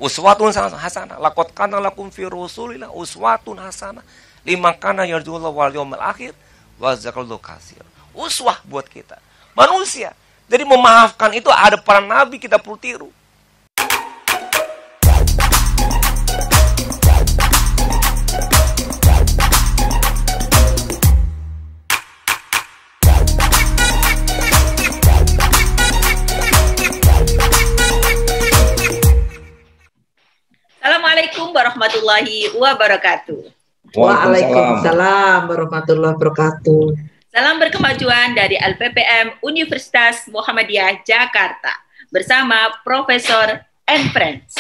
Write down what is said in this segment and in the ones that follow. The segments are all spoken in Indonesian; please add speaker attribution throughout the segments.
Speaker 1: Uswatun hasanah. Laqad kana lakum fi rasulillah uswatun hasanah liman kana yarjullaha wal yawmal akhir wa zakarallahu katsir. Uswah buat kita manusia. Jadi memaafkan itu ada para nabi, kita perlu tiru.
Speaker 2: Assalamualaikum warahmatullahi wabarakatuh.
Speaker 3: Waalaikumsalam warahmatullahi wabarakatuh.
Speaker 2: Salam berkemajuan dari LPPM Universitas Muhammadiyah Jakarta bersama Profesor and Friends.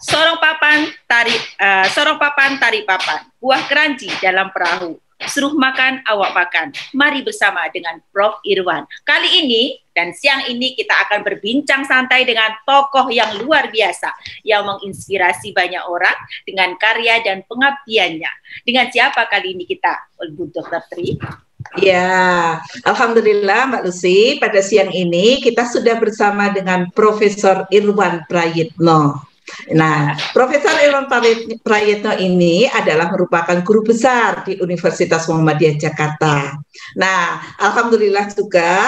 Speaker 2: Sorong papan tari papan, buah keranji dalam perahu, suruh makan awak makan. Mari bersama dengan Prof. Irwan. Kali ini dan siang ini kita akan berbincang santai dengan tokoh yang luar biasa yang menginspirasi banyak orang dengan karya dan pengabdiannya. Dengan siapa kali ini kita, Bu Dr. Tri?
Speaker 3: Ya, alhamdulillah Mbak Lucy, pada siang ini kita sudah bersama dengan Profesor Irwan Prayitno. Nah, Profesor Irwan Prayitno ini adalah merupakan guru besar di Universitas Muhammadiyah Jakarta. Nah, alhamdulillah juga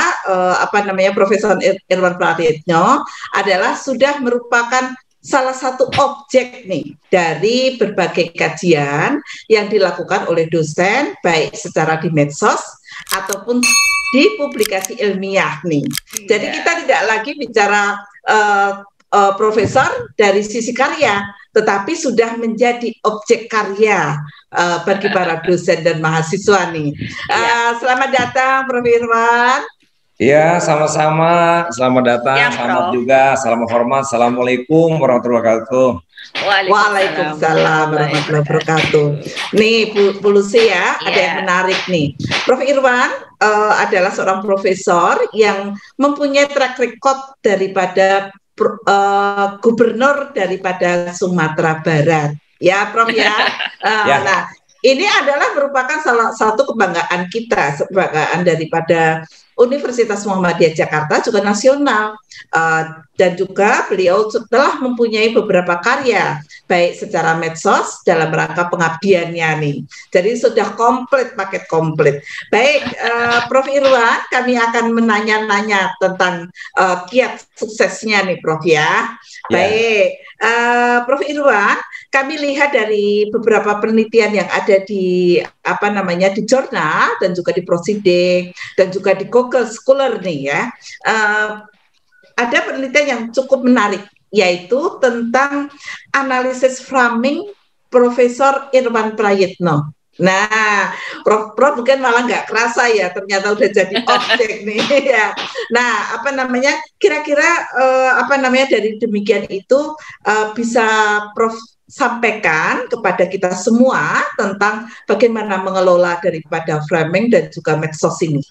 Speaker 3: Profesor Irwan Prayitno adalah sudah merupakan salah satu objek nih dari berbagai kajian yang dilakukan oleh dosen baik secara di medsos ataupun di publikasi ilmiah nih. Jadi kita tidak lagi bicara profesor dari sisi karya, tetapi sudah menjadi objek karya bagi para dosen dan mahasiswa nih. Selamat datang Prof. Irwan.
Speaker 1: Ya, sama-sama. Selamat datang,
Speaker 2: ya,
Speaker 1: selamat juga. Salam hormat. Assalamualaikum warahmatullahi wabarakatuh.
Speaker 3: Waalaikumsalam warahmatullahi wabarakatuh. Nih Bu Lucy ya, ada yang menarik nih. Prof. Irwan adalah seorang profesor yang mempunyai track record daripada gubernur daripada Sumatera Barat. Ya, Prof ya.
Speaker 1: Ya.
Speaker 3: Nah, ini adalah merupakan salah satu kebanggaan kita, kebanggaan daripada Universitas Muhammadiyah Jakarta juga nasional, dan juga beliau telah mempunyai beberapa karya baik secara medsos dalam rangka pengabdiannya nih. Jadi sudah komplit, paket komplit. Baik, Prof. Irwan, kami akan menanya-nanya tentang kiat suksesnya nih Prof ya. Baik, Prof. Irwan, kami lihat dari beberapa penelitian yang ada di di jurnal dan juga di Prosidek dan juga di Google Scholar nih ya. Ada penelitian yang cukup menarik, yaitu tentang analisis framing Profesor Irwan Prayitno. Nah, Prof mungkin malah nggak kerasa ya, ternyata udah jadi objek nih ya. Nah, kira-kira dari demikian itu bisa Prof sampaikan kepada kita semua tentang bagaimana mengelola daripada framing dan juga medsos ini,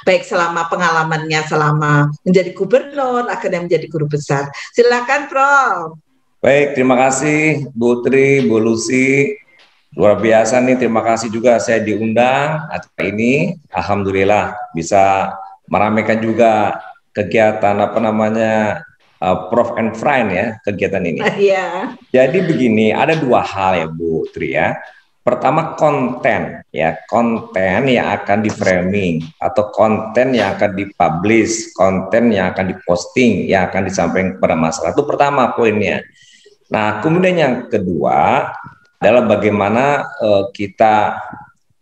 Speaker 3: baik selama pengalamannya selama menjadi gubernur, akhirnya menjadi guru besar. Silakan, Prof.
Speaker 1: Baik, terima kasih Bu Tri, Bu Lucy. Luar biasa nih, terima kasih juga saya diundang acara ini. Alhamdulillah bisa meramaikan juga kegiatan Prof and Friend ya, kegiatan ini.
Speaker 3: Iya.
Speaker 1: Jadi begini, ada dua hal ya Bu Tri ya. Pertama konten ya, konten yang akan di framing atau konten yang akan dipublish, konten yang akan diposting, yang akan disampaikan kepada masyarakat. Itu pertama poinnya. Nah, kemudian yang kedua adalah bagaimana kita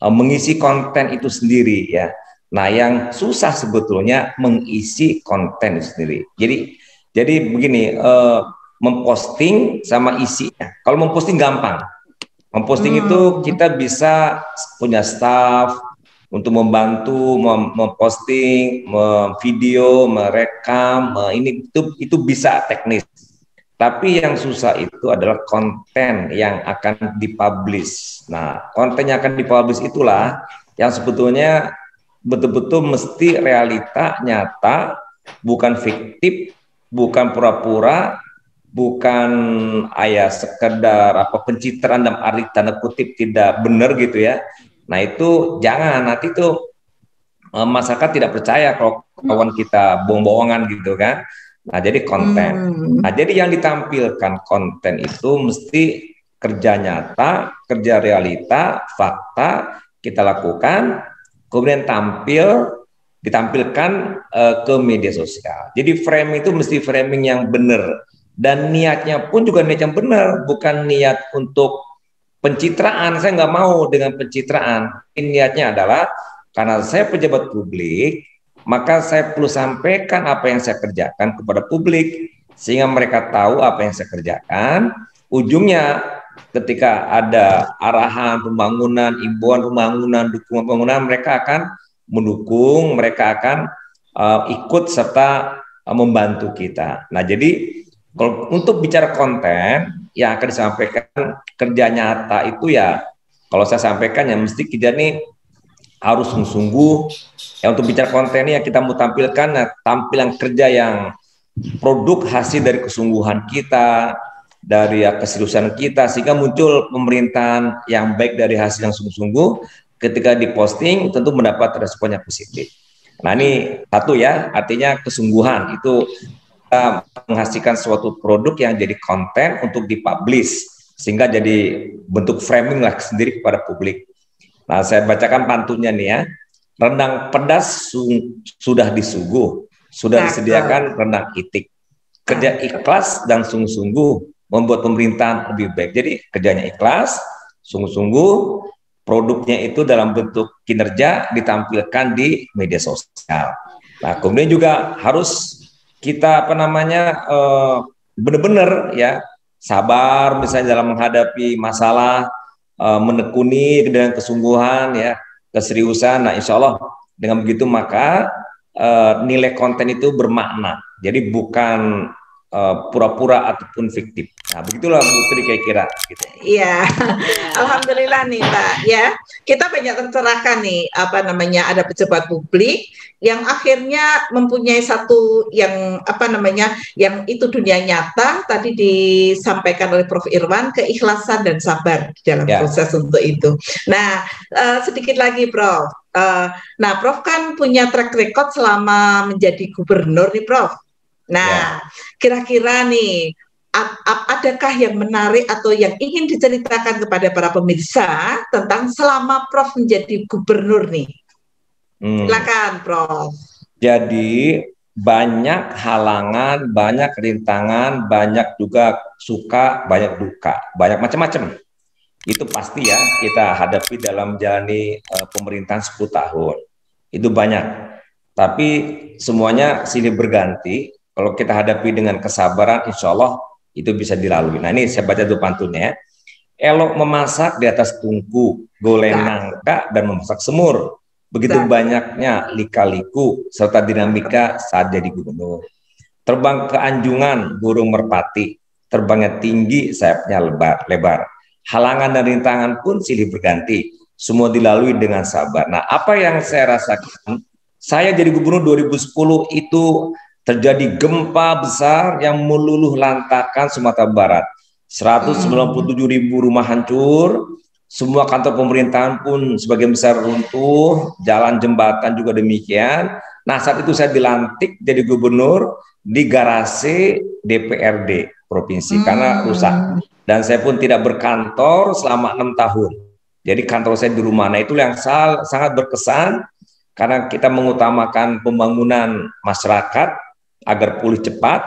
Speaker 1: mengisi konten itu sendiri ya. Nah, yang susah sebetulnya mengisi konten itu sendiri. Jadi begini, memposting sama isinya. Kalau memposting gampang. Memposting itu kita bisa punya staff untuk membantu memposting, video, merekam, itu bisa teknis. Tapi yang susah itu adalah konten yang akan dipublish. Nah, konten yang akan dipublish itulah yang sebetulnya betul-betul mesti realita, nyata, bukan fiktif, bukan pura-pura, bukan sekedar pencitraan dalam arti tanda kutip tidak benar gitu ya. Nah itu jangan, nanti tuh masyarakat tidak percaya kalau kawan kita bohong-bohongan gitu kan. Nah, jadi konten. Nah, jadi yang ditampilkan konten itu mesti kerja nyata, kerja realita, fakta kita lakukan, kemudian ditampilkan ke media sosial. Jadi framing itu mesti framing yang benar, dan niatnya pun juga niat yang benar, bukan niat untuk pencitraan. Saya nggak mau dengan pencitraan. Niatnya adalah karena saya pejabat publik, maka saya perlu sampaikan apa yang saya kerjakan kepada publik, sehingga mereka tahu apa yang saya kerjakan. Ujungnya ketika ada arahan pembangunan, imbauan pembangunan, dukungan pembangunan, mereka akan mendukung, mereka akan ikut serta membantu kita. Nah, jadi kalau untuk bicara konten yang akan disampaikan kerja nyata itu ya, kalau saya sampaikan ya mesti kita nih harus sungguh-sungguh ya untuk bicara konten ini yang kita mau tampilkan, nah, tampilan kerja yang produk hasil dari kesungguhan kita, dari keseriusan kita, sehingga muncul pemerintahan yang baik dari hasil yang sungguh-sungguh. Ketika diposting tentu mendapat responnya positif. Nah, ini satu ya, artinya kesungguhan itu menghasilkan suatu produk yang jadi konten untuk dipublish, sehingga jadi bentuk framing lah sendiri kepada publik. Nah, saya bacakan pantunnya nih ya. Rendang pedas sudah disuguh, sudah disediakan rendang itik. Kerja ikhlas dan sungguh-sungguh membuat pemerintahan lebih baik. Jadi kerjanya ikhlas, sungguh-sungguh, produknya itu dalam bentuk kinerja ditampilkan di media sosial. Nah, kemudian juga harus kita benar-benar ya sabar misalnya dalam menghadapi masalah, menekuni dengan kesungguhan ya, keseriusan. Nah, insya Allah dengan begitu maka nilai konten itu bermakna. Jadi bukan pura-pura ataupun fiktif. Nah, begitulah Bu Tri kira-kira gitu.
Speaker 3: Iya. Alhamdulillah nih Pak ya. Kita banyak tercerahkan nih ada pejabat publik yang akhirnya mempunyai satu yang yang itu dunia nyata tadi disampaikan oleh Prof Irwan, keikhlasan dan sabar dalam proses untuk itu. Nah, sedikit lagi Prof. Nah, Prof kan punya track record selama menjadi gubernur nih Prof. Nah, kira-kira nih, adakah yang menarik atau yang ingin diceritakan kepada para pemirsa tentang selama Prof menjadi gubernur nih? Silakan, Prof.
Speaker 1: Jadi banyak halangan, banyak rintangan, banyak juga suka, banyak duka, banyak macam-macam. Itu pasti ya kita hadapi dalam menjalani pemerintahan 10 tahun. Itu banyak. Tapi semuanya silih berganti. Kalau kita hadapi dengan kesabaran, insya Allah itu bisa dilalui. Nah, ini saya baca dulu pantunnya. Elok memasak di atas tungku, goleng nangka dan memasak semur. Begitu banyaknya lika-liku serta dinamika saat jadi gubernur. Terbang ke anjungan burung merpati, terbangnya tinggi, sayapnya lebar. Halangan dan rintangan pun silih berganti, semua dilalui dengan sabar. Nah, apa yang saya rasakan? Saya jadi gubernur 2010 itu terjadi gempa besar yang meluluh lantakan Sumatera Barat. 197.000 rumah hancur, semua kantor pemerintahan pun sebagian besar runtuh, jalan jembatan juga demikian. Nah, saat itu saya dilantik jadi gubernur di garasi DPRD provinsi karena rusak. Dan saya pun tidak berkantor selama 6 tahun. Jadi kantor saya di rumah. Nah, itu yang sangat berkesan karena kita mengutamakan pembangunan masyarakat agar pulih cepat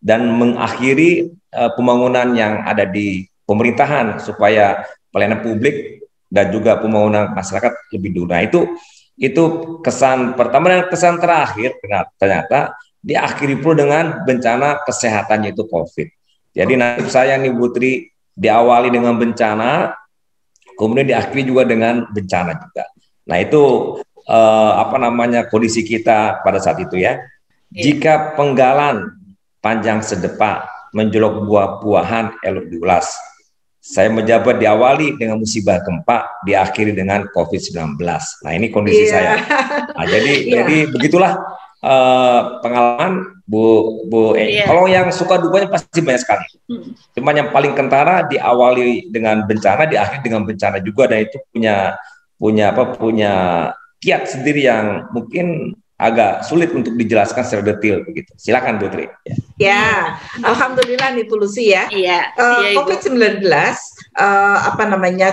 Speaker 1: dan mengakhiri pembangunan yang ada di pemerintahan supaya pelayanan publik dan juga pembangunan masyarakat lebih dulu. Nah, itu kesan pertama, dan kesan terakhir ternyata diakhiri pula dengan bencana kesehatan yaitu COVID. Jadi nasib saya nih Bu Tri diawali dengan bencana, kemudian diakhiri juga dengan bencana juga. Nah, itu kondisi kita pada saat itu ya. Jika penggalan panjang sedepa, menjolok buah-buahan elok diulas. Saya menjabat diawali dengan musibah gempa, diakhiri dengan COVID-19. Nah, ini kondisi saya. Nah, jadi begitulah pengalaman Bu. Kalau yang suka dukanya pasti banyak sekali. Cuma yang paling kentara diawali dengan bencana, diakhiri dengan bencana juga, dan itu punya kiat sendiri yang mungkin agak sulit untuk dijelaskan secara detail begitu. Silakan Bu Tri.
Speaker 3: Ya, alhamdulillah nih Bu Lucy ya.
Speaker 2: Iya.
Speaker 3: COVID-19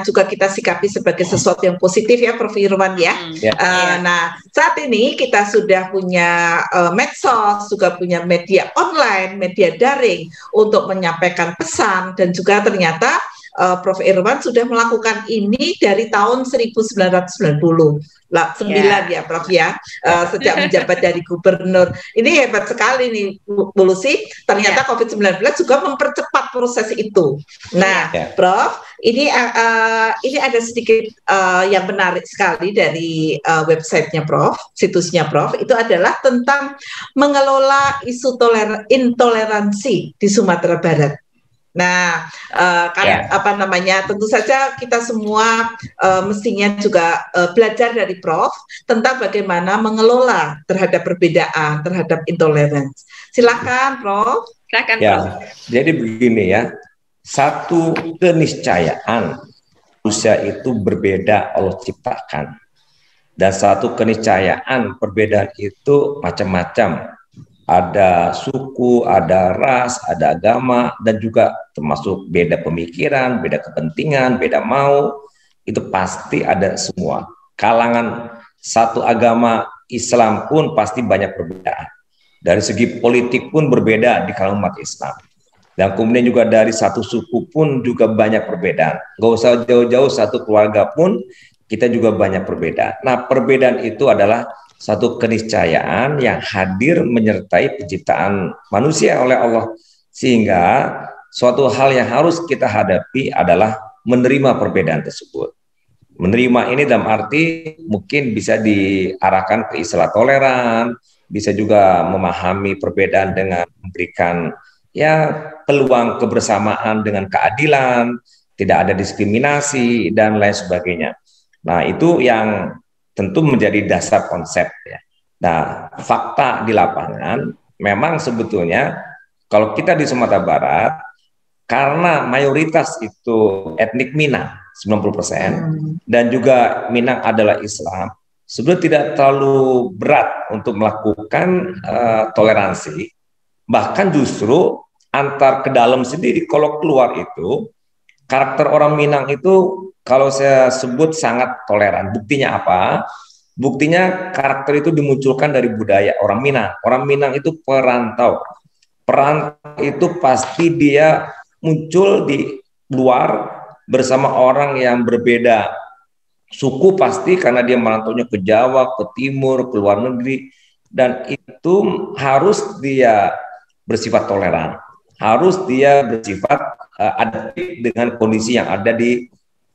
Speaker 3: juga kita sikapi sebagai sesuatu yang positif ya, Prof Irwan ya. Nah, saat ini kita sudah punya medsos, juga punya media online, media daring untuk menyampaikan pesan, dan juga ternyata Prof Irwan sudah melakukan ini dari tahun 1990. 9 ya Prof ya, sejak menjabat dari gubernur. Ini hebat sekali nih Bu Lucy, ternyata COVID-19 juga mempercepat proses itu. Nah Prof, ini ada sedikit yang menarik sekali dari websitenya Prof, situsnya Prof, itu adalah tentang mengelola isu intoleransi di Sumatera Barat. Nah, tentu saja kita semua mestinya juga belajar dari Prof tentang bagaimana mengelola terhadap perbedaan, terhadap intoleransi. Silakan, Prof.
Speaker 2: Silakan, Prof.
Speaker 1: Jadi begini ya, satu keniscayaan manusia itu berbeda Allah ciptakan, dan satu keniscayaan perbedaan itu macam-macam. Ada suku, ada ras, ada agama, dan juga termasuk beda pemikiran, beda kepentingan, beda mau, itu pasti ada semua. Kalangan satu agama Islam pun pasti banyak perbedaan. Dari segi politik pun berbeda di kalangan umat Islam. Dan kemudian juga dari satu suku pun juga banyak perbedaan. Nggak usah jauh-jauh, satu keluarga pun kita juga banyak perbedaan. Nah, perbedaan itu adalah satu keniscayaan yang hadir menyertai penciptaan manusia oleh Allah, sehingga suatu hal yang harus kita hadapi adalah menerima perbedaan tersebut. Menerima ini dalam arti mungkin bisa diarahkan ke istilah toleran, bisa juga memahami perbedaan dengan memberikan peluang kebersamaan dengan keadilan, tidak ada diskriminasi dan lain sebagainya. Nah, itu yang tentu menjadi dasar konsep ya. Nah, fakta di lapangan memang sebetulnya kalau kita di Sumatera Barat, karena mayoritas itu etnik Minang 90% dan juga Minang adalah Islam, sebetulnya tidak terlalu berat untuk melakukan toleransi. Bahkan justru antar ke dalam sendiri, kalau keluar itu karakter orang Minang itu kalau saya sebut sangat toleran. Buktinya apa? Buktinya karakter itu dimunculkan dari budaya orang Minang. Orang Minang itu perantau. Perantau itu pasti dia muncul di luar bersama orang yang berbeda suku pasti, karena dia merantaunya ke Jawa, ke Timur, ke luar negeri. Dan itu harus dia bersifat toleran. Harus dia bersifat adaptif dengan kondisi yang ada di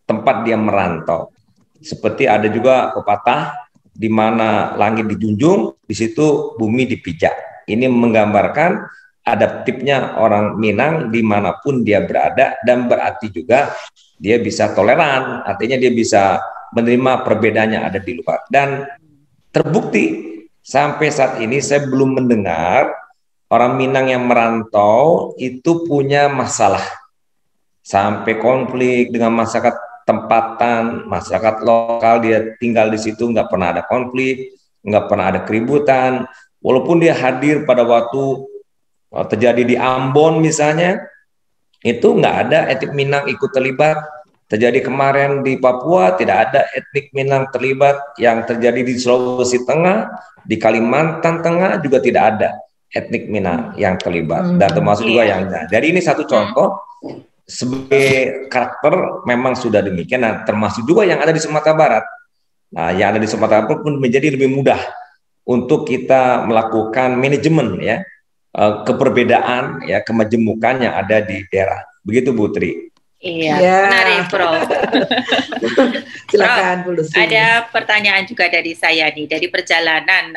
Speaker 1: tempat dia merantau. Seperti ada juga pepatah di mana langit dijunjung, di situ bumi dipijak. Ini menggambarkan adaptifnya orang Minang dimanapun dia berada, dan berarti juga dia bisa toleran, artinya dia bisa menerima perbedaan yang ada di luar. Dan terbukti sampai saat ini saya belum mendengar orang Minang yang merantau itu punya masalah sampai konflik dengan masyarakat tempatan, masyarakat lokal, dia tinggal di situ nggak pernah ada konflik, nggak pernah ada keributan. Walaupun dia hadir pada waktu terjadi di Ambon misalnya, itu nggak ada etnik Minang ikut terlibat. Terjadi kemarin di Papua, tidak ada etnik Minang terlibat. Yang terjadi di Sulawesi Tengah, di Kalimantan Tengah juga tidak ada etnik Minang yang terlibat. Dan termasuk juga yang jadi ini satu contoh sebagai karakter memang sudah demikian. Nah, termasuk juga yang ada di Sumatera Barat. Nah, yang ada di Sumatera Barat pun menjadi lebih mudah untuk kita melakukan manajemen ya keperbedaan ya, kemajemukan yang ada di daerah. Begitu Bu Tri.
Speaker 2: Iya, menarik, Prof.
Speaker 3: Silakan Bu Lucy.
Speaker 2: Ada pertanyaan juga dari saya nih, dari perjalanan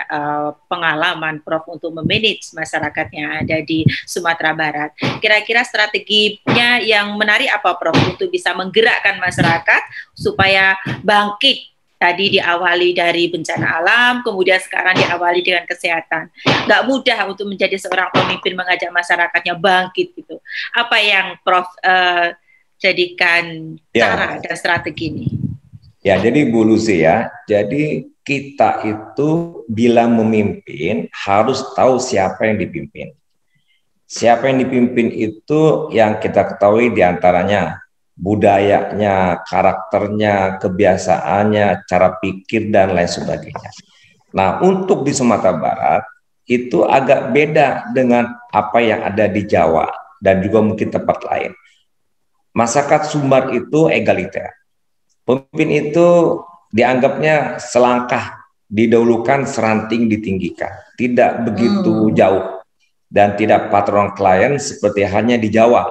Speaker 2: pengalaman Prof untuk memanage masyarakat yang ada di Sumatera Barat. Kira-kira strateginya yang menarik apa, Prof, untuk bisa menggerakkan masyarakat supaya bangkit? Tadi diawali dari bencana alam, kemudian sekarang diawali dengan kesehatan. Nggak mudah untuk menjadi seorang pemimpin mengajak masyarakatnya bangkit gitu. Apa yang Prof jadikan cara dan strategi ini?
Speaker 1: Ya, jadi Bu Lucy ya, jadi kita itu bila memimpin harus tahu siapa yang dipimpin. Siapa yang dipimpin itu yang kita ketahui diantaranya budayanya, karakternya, kebiasaannya, cara pikir, dan lain sebagainya. Nah, untuk di Sumatera Barat itu agak beda dengan apa yang ada di Jawa dan juga mungkin tempat lain. Masyarakat Sumbar itu egaliter. Pemimpin itu dianggapnya selangkah didahulukan, seranting ditinggikan. Tidak begitu jauh dan tidak patron klien seperti halnya di Jawa.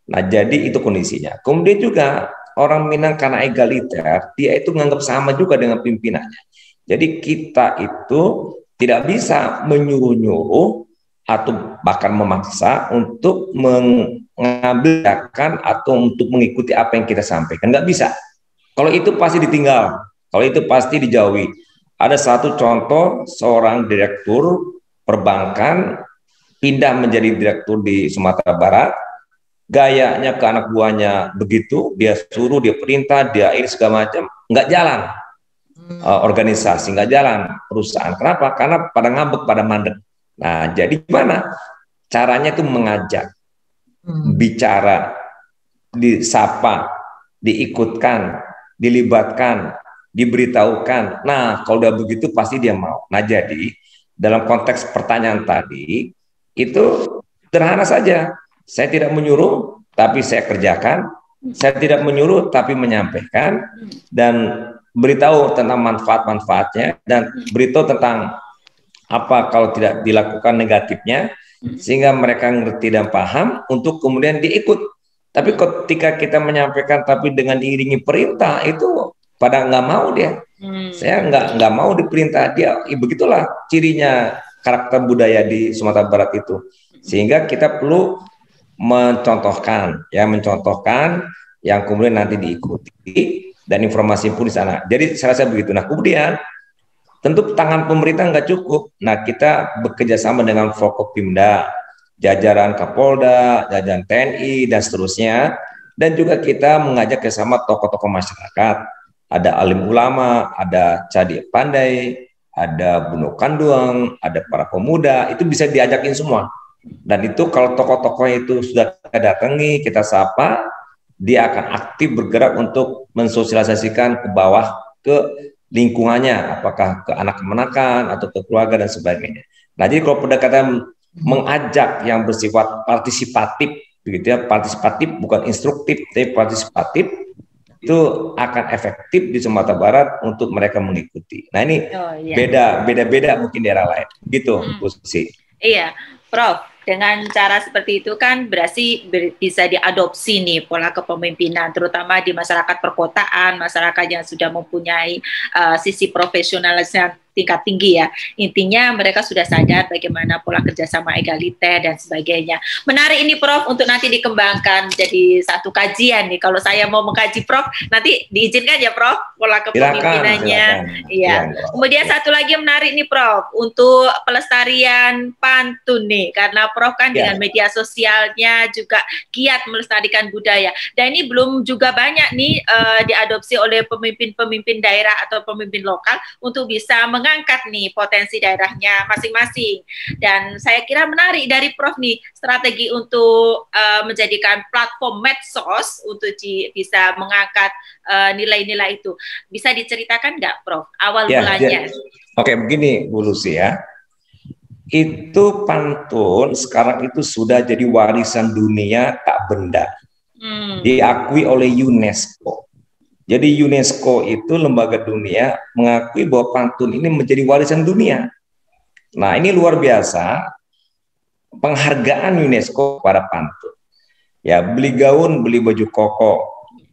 Speaker 1: Nah, jadi itu kondisinya. Kemudian juga orang Minang karena egaliter, dia itu menganggap sama juga dengan pimpinannya. Jadi kita itu tidak bisa menyuruh-nyuruh atau bahkan memaksa untuk mengambil tindakan atau untuk mengikuti apa yang kita sampaikan. Nggak bisa. Kalau itu pasti ditinggal, kalau itu pasti dijauhi. Ada satu contoh seorang direktur perbankan pindah menjadi direktur di Sumatera Barat, gayanya ke anak buahnya begitu, dia suruh, dia perintah, dia ini segala macam, nggak jalan organisasi, nggak jalan perusahaan. Kenapa? Karena pada ngambek, pada mandek. Nah, jadi gimana? Caranya itu mengajak, bicara, disapa, diikutkan, dilibatkan, diberitahukan. Nah, kalau udah begitu pasti dia mau. Nah, jadi dalam konteks pertanyaan tadi itu sederhana saja. Saya tidak menyuruh, tapi saya kerjakan. Saya tidak menyuruh, tapi menyampaikan dan beritahu tentang manfaat-manfaatnya dan beritahu tentang apa kalau tidak dilakukan negatifnya, sehingga mereka ngerti dan paham untuk kemudian diikut. Tapi ketika kita menyampaikan tapi dengan diiringi perintah, itu pada nggak mau dia. Saya nggak mau diperintah dia. Begitulah cirinya karakter budaya di Sumatera Barat itu. Sehingga kita perlu mencontohkan yang kemudian nanti diikuti dan informasi pun di sana. Jadi saya rasa begitu. Nah, kemudian tentu tangan pemerintah nggak cukup. Nah, kita bekerja sama dengan Forkopimda, jajaran Kapolda, jajaran TNI, dan seterusnya. Dan juga kita mengajak bersama tokoh-tokoh masyarakat. Ada alim ulama, ada Cadi Pandai, ada Buno Kanduang, ada para pemuda, itu bisa diajakin semua. Dan itu kalau tokoh-tokoh itu sudah kita datangi, kita sapa, dia akan aktif bergerak untuk mensosialisasikan ke bawah, ke lingkungannya, apakah ke anak kemenakan atau ke keluarga dan sebagainya. Nah, jadi kalau pendekatan mengajak yang bersifat partisipatif, begitu ya, partisipatif bukan instruktif, tapi partisipatif, itu akan efektif di Sumatera Barat untuk mereka mengikuti. Nah, ini beda-beda mungkin daerah lain, gitu, Bu Susi.
Speaker 2: Iya, Prof. Dengan cara seperti itu kan berarti bisa diadopsi nih pola kepemimpinan, terutama di masyarakat perkotaan, masyarakat yang sudah mempunyai sisi profesionalisme tingkat tinggi ya. Intinya mereka sudah sadar bagaimana pola kerjasama egaliter dan sebagainya. Menarik ini Prof untuk nanti dikembangkan jadi satu kajian nih. Kalau saya mau mengkaji Prof, nanti diizinkan ya Prof pola kepemimpinannya. Iya. Kemudian satu lagi yang menarik nih Prof untuk pelestarian pantun nih, karena Prof kan dengan media sosialnya juga giat melestarikan budaya. Dan ini belum juga banyak nih diadopsi oleh pemimpin-pemimpin daerah atau pemimpin lokal untuk bisa mengangkat nih potensi daerahnya masing-masing. Dan saya kira menarik dari Prof nih strategi untuk menjadikan platform medsos untuk bisa mengangkat nilai-nilai itu. Bisa diceritakan nggak Prof awal mulanya?
Speaker 1: Oke, begini Bu Lucy ya. Itu pantun sekarang itu sudah jadi warisan dunia tak benda. Diakui oleh UNESCO. Jadi UNESCO itu lembaga dunia mengakui bahwa pantun ini menjadi warisan dunia. Nah, ini luar biasa penghargaan UNESCO pada pantun. Ya, beli gaun, beli baju koko,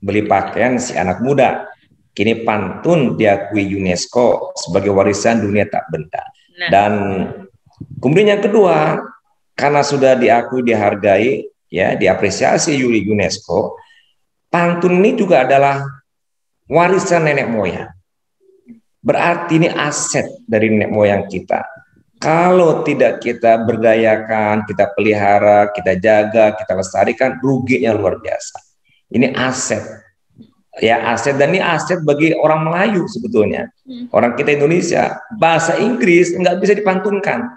Speaker 1: beli pakaian si anak muda. Kini pantun diakui UNESCO sebagai warisan dunia tak benda. Dan kemudian yang kedua, karena sudah diakui, dihargai, ya, diapresiasi oleh UNESCO, pantun ini juga adalah warisan nenek moyang. Berarti ini aset dari nenek moyang kita. Kalau tidak kita berdayakan, kita pelihara, kita jaga, kita lestarikan, ruginya luar biasa. Ini aset ya aset, dan ini aset bagi orang Melayu sebetulnya. Orang kita Indonesia, bahasa Inggris nggak bisa dipantunkan.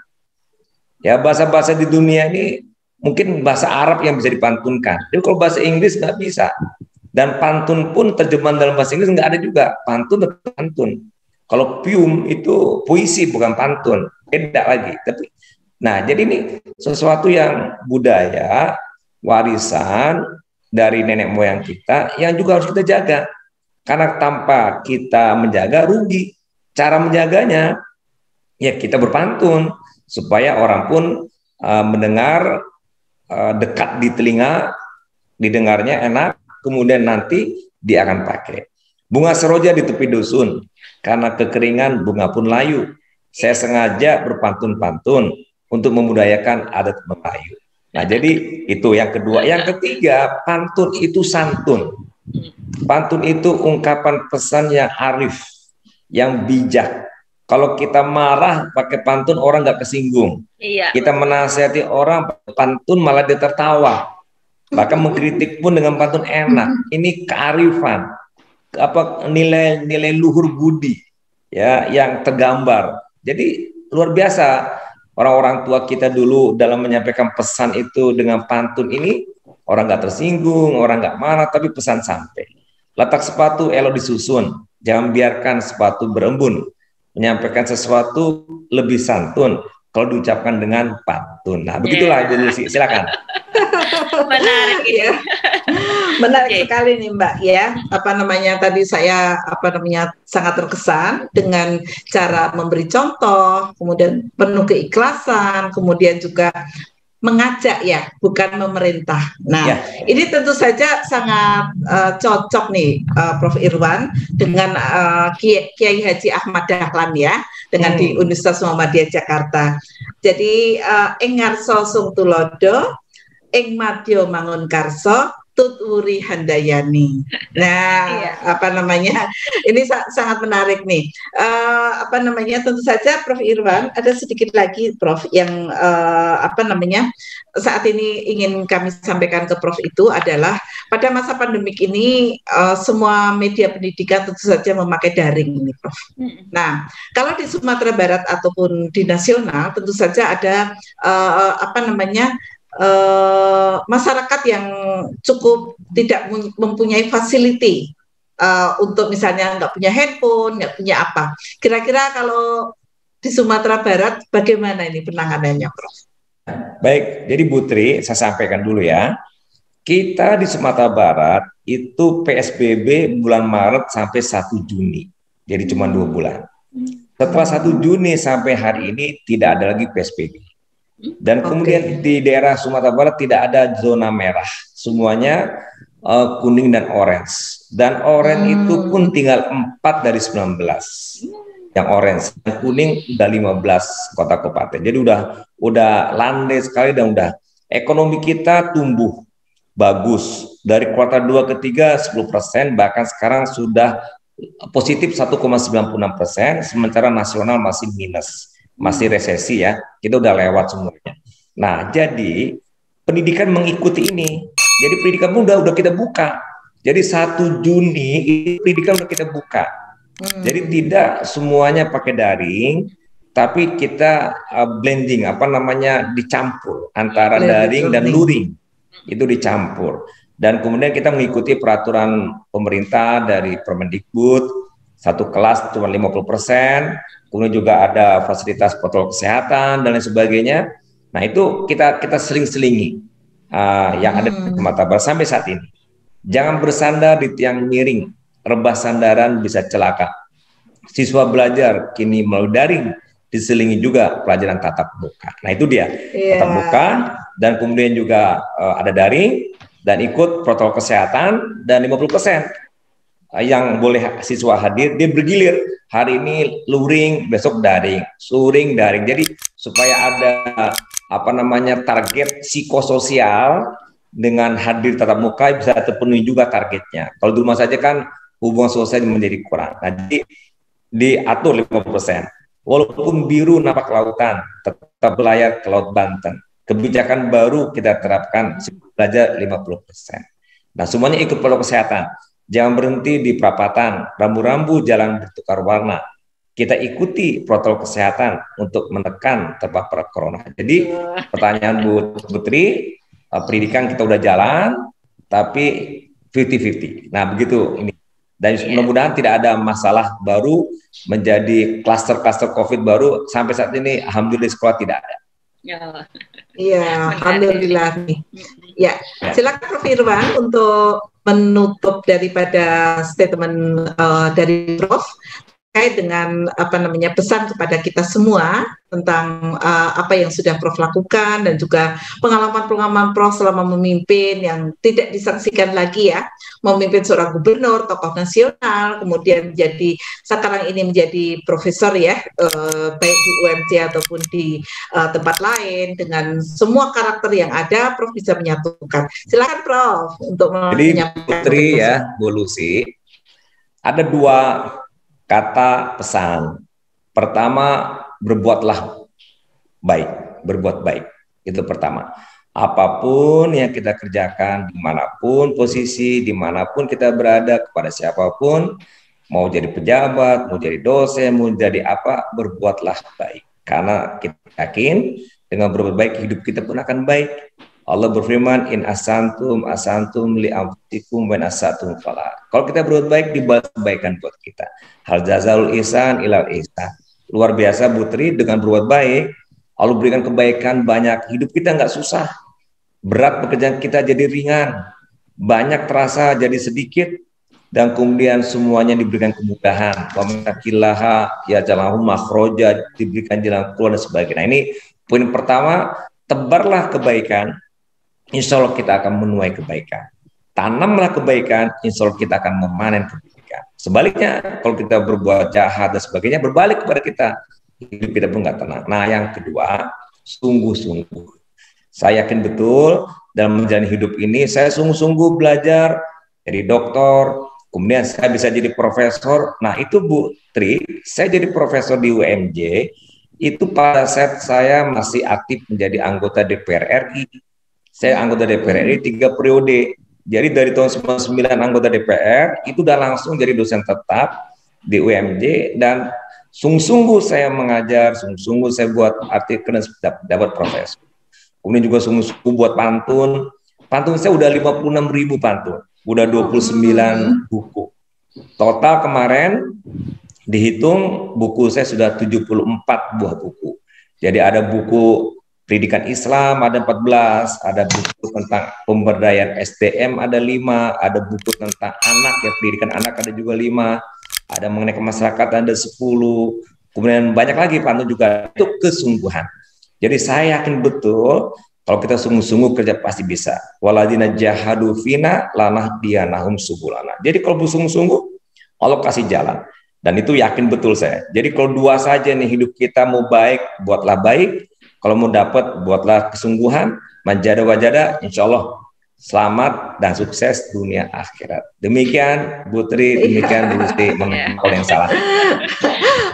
Speaker 1: Ya, bahasa-bahasa di dunia ini mungkin bahasa Arab yang bisa dipantunkan. Jadi kalau bahasa Inggris nggak bisa. Dan pantun pun terjemahan dalam bahasa Inggris nggak ada juga. Pantun tetap pantun. Kalau poem itu puisi bukan pantun. Beda lagi. Tapi, nah jadi ini sesuatu yang budaya, warisan dari nenek moyang kita yang juga harus kita jaga. Karena tanpa kita menjaga rugi. Cara menjaganya ya kita berpantun supaya orang pun mendengar dekat di telinga, didengarnya enak, kemudian nanti dia akan pakai. Bunga seroja di tepi dusun, karena kekeringan bunga pun layu. Saya sengaja berpantun-pantun untuk memudayakan adat Melayu. Nah, jadi itu yang kedua. Yang ketiga, pantun itu santun. Pantun itu ungkapan pesan yang arif, yang bijak. Kalau kita marah pakai pantun, orang nggak kesinggung. Iya. Kita menasihati orang pantun malah dia tertawa. Bahkan mengkritik pun dengan pantun enak. Ini kearifan, nilai luhur budi ya yang tergambar. Jadi luar biasa orang-orang tua kita dulu dalam menyampaikan pesan itu dengan pantun ini, orang nggak tersinggung, orang nggak marah, tapi pesan sampai. Letak sepatu elok disusun, jangan biarkan sepatu berembun. Menyampaikan sesuatu lebih santun kalau diucapkan dengan pantun. Nah, begitulah Ibu Lucy. Silakan.
Speaker 2: Menarik ya.
Speaker 3: Menarik sekali nih Mbak ya. Tadi saya sangat terkesan dengan cara memberi contoh, kemudian penuh keikhlasan, kemudian juga mengajak ya, bukan memerintah. Nah, ini tentu saja sangat cocok nih Prof. Irwan dengan Kiai Haji Ahmad Dahlan ya, dengan di Universitas Muhammadiyah Jakarta. Jadi ing ngarsa sung tulodo, ing madya mangun karso, tutwuri handayani. Nah, ini sangat menarik nih. Tentu saja Prof. Irwan, ada sedikit lagi Prof yang saat ini ingin kami sampaikan ke Prof itu adalah pada masa pandemik ini semua media pendidikan tentu saja memakai daring ini Prof. Nah, kalau di Sumatera Barat ataupun di nasional tentu saja ada masyarakat yang cukup tidak mempunyai fasiliti untuk misalnya nggak punya handphone, nggak punya apa. Kira-kira kalau di Sumatera Barat bagaimana ini penanganannya, Prof?
Speaker 1: Baik, jadi Bu Tri, saya sampaikan dulu ya. Kita di Sumatera Barat itu PSBB bulan Maret sampai 1 Juni. Jadi cuma 2 bulan. Setelah 1 Juni sampai hari ini tidak ada lagi PSBB. Dan kemudian di daerah Sumatera Barat tidak ada zona merah, semuanya kuning dan orange. Dan orange itu pun tinggal 4 dari 19 yang orange. Yang kuning udah 15 kota kabupaten. Jadi udah landai sekali dan udah ekonomi kita tumbuh bagus. Dari kuartal 2 ke 3 10%, bahkan sekarang sudah positif 1,96%, sementara nasional masih minus. Masih resesi ya, kita udah lewat semuanya. Nah, jadi pendidikan mengikuti ini. Jadi pendidikan pun udah kita buka. Jadi 1 Juni pendidikan udah kita buka. Jadi tidak semuanya pakai daring, tapi kita blending, dicampur antara daring dan luring. Itu dicampur. Dan kemudian kita mengikuti peraturan pemerintah dari Permendikbud, 1 kelas cuma 50%. Kemudian juga ada fasilitas protokol kesehatan dan lain sebagainya. Nah itu kita seling-selingi yang ada di Sumatera Barat sampai saat ini. Jangan bersandar di tiang miring, rebah sandaran bisa celaka. Siswa belajar kini melalui daring, diselingi juga pelajaran tatap muka. Nah itu dia, tatap muka, dan kemudian juga ada daring, dan ikut protokol kesehatan, dan 50% yang boleh siswa hadir, dia bergilir. Hari ini luring, besok daring, luring, daring. Jadi supaya ada target psikososial dengan hadir tatap muka bisa terpenuhi juga targetnya. Kalau di rumah saja kan hubungan sosial menjadi kurang. Nah, jadi diatur 50%. Walaupun biru napak lautan, tetap berlayar ke Laut Banten. Kebijakan baru kita terapkan belajar 50%. Nah, semuanya ikut protokol kesehatan. jangan berhenti di perapatan, rambu-rambu jalan bertukar warna. Kita ikuti protokol kesehatan untuk menekan terpapar corona. Jadi pertanyaan Bu Putri, pendidikan kita udah jalan, tapi 50-50. Nah begitu ini. Dan mudah-mudahan tidak ada masalah baru menjadi klaster-klaster COVID baru. Sampai saat ini, alhamdulillah sekolah tidak ada.
Speaker 3: Iya, alhamdulillah nih. Ya, silakan Prof. Irwan untuk menutup daripada statement dari Prof terkait dengan pesan kepada kita semua tentang apa yang sudah Prof lakukan dan juga pengalaman-pengalaman Prof selama memimpin yang tidak disangsikan lagi ya, memimpin seorang gubernur, tokoh nasional, kemudian sekarang ini menjadi profesor ya, baik di UMJ ataupun di tempat lain, dengan semua karakter yang ada, Prof bisa menyatukan. Silakan Prof untuk menyampaikan.
Speaker 1: Putri ya, Bu Lucy, ada dua kata pesan. Pertama, berbuatlah baik, berbuat baik. Itu pertama. Apapun yang kita kerjakan, dimanapun posisi, dimanapun kita berada, kepada siapapun, mau jadi pejabat, mau jadi dosen, mau jadi apa, berbuatlah baik. Karena kita yakin dengan berbuat baik, hidup kita pun akan baik. Allah berfirman, in asantum li anfusikum wa in asatum fala. Kalau kita berbuat baik, dibalas kebaikan buat kita. Hal jazaul ihsan ilal ihsan. Luar biasa Putri, dengan berbuat baik, Allah berikan kebaikan banyak. Hidup kita nggak susah. Berat pekerjaan kita jadi ringan. Banyak terasa jadi sedikit. Dan kemudian semuanya diberikan kemudahan. Wa matakillaha ya jalahu makhroja, diberikan jalan keluar dan sebagainya. Nah, ini poin pertama, tebarlah kebaikan. Insya Allah kita akan menuai kebaikan. Tanamlah kebaikan, insya Allah kita akan memanen kebaikan. Sebaliknya, kalau kita berbuat jahat dan sebagainya, berbalik kepada kita. Hidup kita pun nggak tenang. Nah, yang kedua, sungguh-sungguh. Saya yakin betul, dalam menjalani hidup ini, saya sungguh-sungguh belajar jadi dokter, kemudian saya bisa jadi profesor. Nah, itu Bu Tri, saya jadi profesor di UMJ, itu pada saat saya masih aktif menjadi anggota DPR RI. Saya anggota DPR RI 3 periode. Jadi dari tahun 99 anggota DPR, itu udah langsung jadi dosen tetap di UMJ, dan sungguh-sungguh saya mengajar, sungguh-sungguh saya buat artikel dan dapat profesor. Kemudian juga sungguh-sungguh buat pantun. Pantun saya udah 56.000 pantun, udah 29 buku. Total kemarin dihitung buku saya sudah 74 buah buku. Jadi ada buku pendidikan Islam ada 14, ada buku tentang pemberdayaan SDM ada 5, ada buku tentang anak ya, pendidikan anak ada juga 5, ada mengenai kemasyarakatan ada 10, kemudian banyak lagi pantun juga. Itu kesungguhan. Jadi saya yakin betul kalau kita sungguh-sungguh kerja pasti bisa. Waladina jahadu fina lanahdiyanahum subulana. Jadi kalau sungguh-sungguh Allah kasih jalan. Dan itu yakin betul saya. Jadi kalau dua saja nih hidup kita, mau baik, buatlah baik. Kalau mau dapat, buatlah kesungguhan, manjada wajada, insya Allah selamat dan sukses dunia akhirat. Demikian Bu Tri, demikian Bu Lucy, kalau yang salah.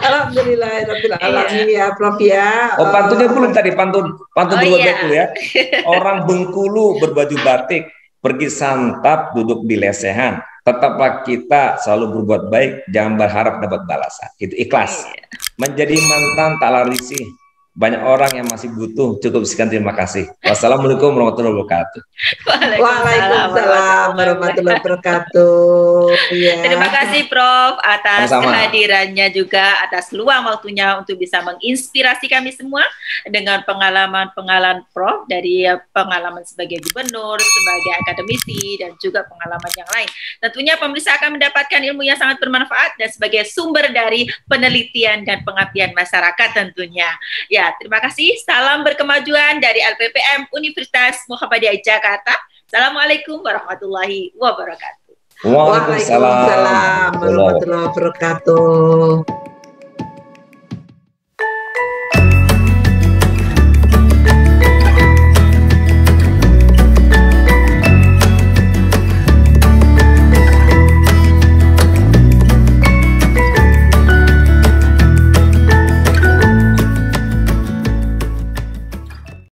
Speaker 3: Alhamdulillah, alamin ya Prof ya.
Speaker 1: Oh, pantunnya belum tadi, pantun berbuat baik dulu ya. Orang Bengkulu berbaju batik, pergi santap, duduk di lesehan. Tetaplah kita selalu berbuat baik, jangan berharap dapat balasan. Itu ikhlas. Menjadi mantan tak lari sih. Banyak orang yang masih butuh, cukup sekian, terima kasih. Wassalamualaikum warahmatullahi wabarakatuh.
Speaker 3: Waalaikumsalam warahmatullahi wabarakatuh. Ya.
Speaker 2: Terima kasih Prof atas
Speaker 1: Sama-sama.
Speaker 2: kehadirannya, juga atas luang waktunya untuk bisa menginspirasi kami semua dengan pengalaman-pengalaman Prof, dari pengalaman sebagai gubernur, sebagai akademisi, dan juga pengalaman yang lain. Tentunya pemirsa akan mendapatkan ilmu yang sangat bermanfaat dan sebagai sumber dari penelitian dan pengabdian masyarakat tentunya. Ya, terima kasih. Salam berkemajuan dari LPPM Universitas Muhammadiyah Jakarta. Assalamualaikum warahmatullahi wabarakatuh.
Speaker 3: Waalaikumsalam warahmatullahi wabarakatuh.